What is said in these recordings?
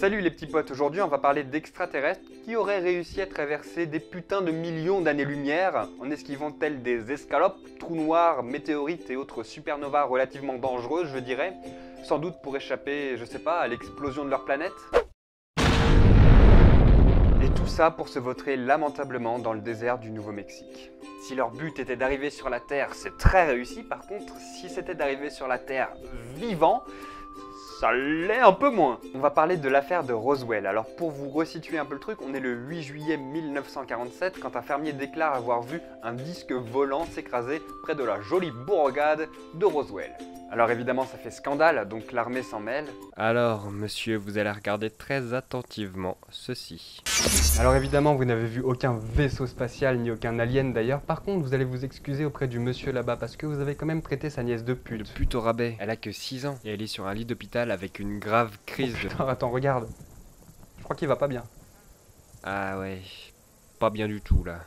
Salut les petits potes, aujourd'hui on va parler d'extraterrestres qui auraient réussi à traverser des putains de millions d'années-lumière en esquivant tels des escalopes, trous noirs, météorites et autres supernovas relativement dangereuses je dirais, sans doute pour échapper, je sais pas, à l'explosion de leur planète. Et tout ça pour se vautrer lamentablement dans le désert du Nouveau-Mexique. Si leur but était d'arriver sur la Terre, c'est très réussi, par contre, si c'était d'arriver sur la Terre vivant, ça l'est un peu moins. On va parler de l'affaire de Roswell. Alors pour vous resituer un peu le truc, on est le 8 juillet 1947 quand un fermier déclare avoir vu un disque volant s'écraser près de la jolie bourgade de Roswell. Alors évidemment ça fait scandale, donc l'armée s'en mêle. Alors, monsieur, vous allez regarder très attentivement ceci. Alors évidemment vous n'avez vu aucun vaisseau spatial ni aucun alien d'ailleurs. Par contre vous allez vous excuser auprès du monsieur là-bas parce que vous avez quand même traité sa nièce de pute. De pute au rabais. Elle a que 6 ans et elle est sur un lit d'hôpital avec une grave crise de... Putain, attends, regarde. Je crois qu'il va pas bien. Ah ouais, pas bien du tout là.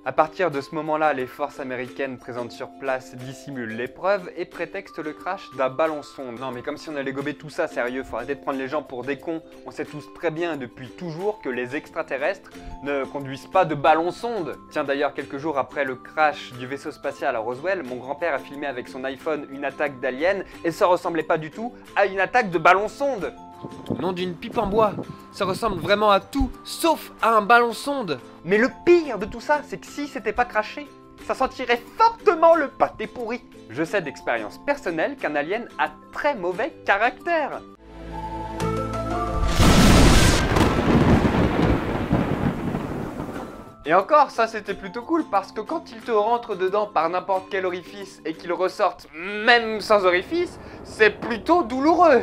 À partir de ce moment-là, les forces américaines présentes sur place dissimulent l'épreuve et prétextent le crash d'un ballon sonde. Non mais comme si on allait gober tout ça sérieux, faut arrêter de prendre les gens pour des cons. On sait tous très bien depuis toujours que les extraterrestres ne conduisent pas de ballon sonde. Tiens d'ailleurs, quelques jours après le crash du vaisseau spatial à Roswell, mon grand-père a filmé avec son iPhone une attaque d'aliens et ça ressemblait pas du tout à une attaque de ballon sonde. Nom d'une pipe en bois, ça ressemble vraiment à tout, sauf à un ballon sonde. Mais le pire de tout ça, c'est que si c'était pas craché, ça sentirait fortement le pâté pourri. Je sais d'expérience personnelle qu'un alien a très mauvais caractère. Et encore, ça c'était plutôt cool parce que quand ils te rentrent dedans par n'importe quel orifice et qu'ils ressortent même sans orifice, c'est plutôt douloureux.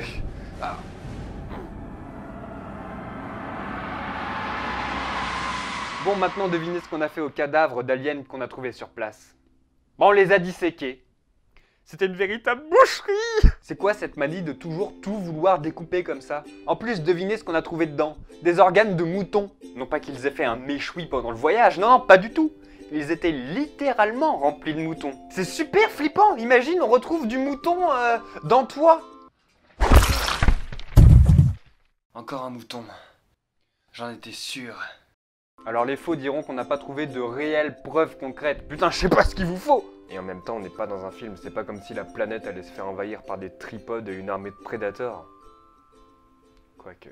Bon, maintenant devinez ce qu'on a fait aux cadavres d'aliens qu'on a trouvés sur place. Bon, on les a disséqués. C'était une véritable boucherie. C'est quoi cette manie de toujours tout vouloir découper comme ça? En plus, devinez ce qu'on a trouvé dedans. Des organes de moutons. Non pas qu'ils aient fait un méchoui pendant le voyage, non, pas du tout. Ils étaient littéralement remplis de moutons. C'est super flippant. Imagine, on retrouve du mouton dans toi. Encore un mouton. J'en étais sûr. Alors les faux diront qu'on n'a pas trouvé de réelles preuves concrètes. Putain, je sais pas ce qu'il vous faut. Et en même temps, on n'est pas dans un film, c'est pas comme si la planète allait se faire envahir par des tripodes et une armée de prédateurs. Quoique...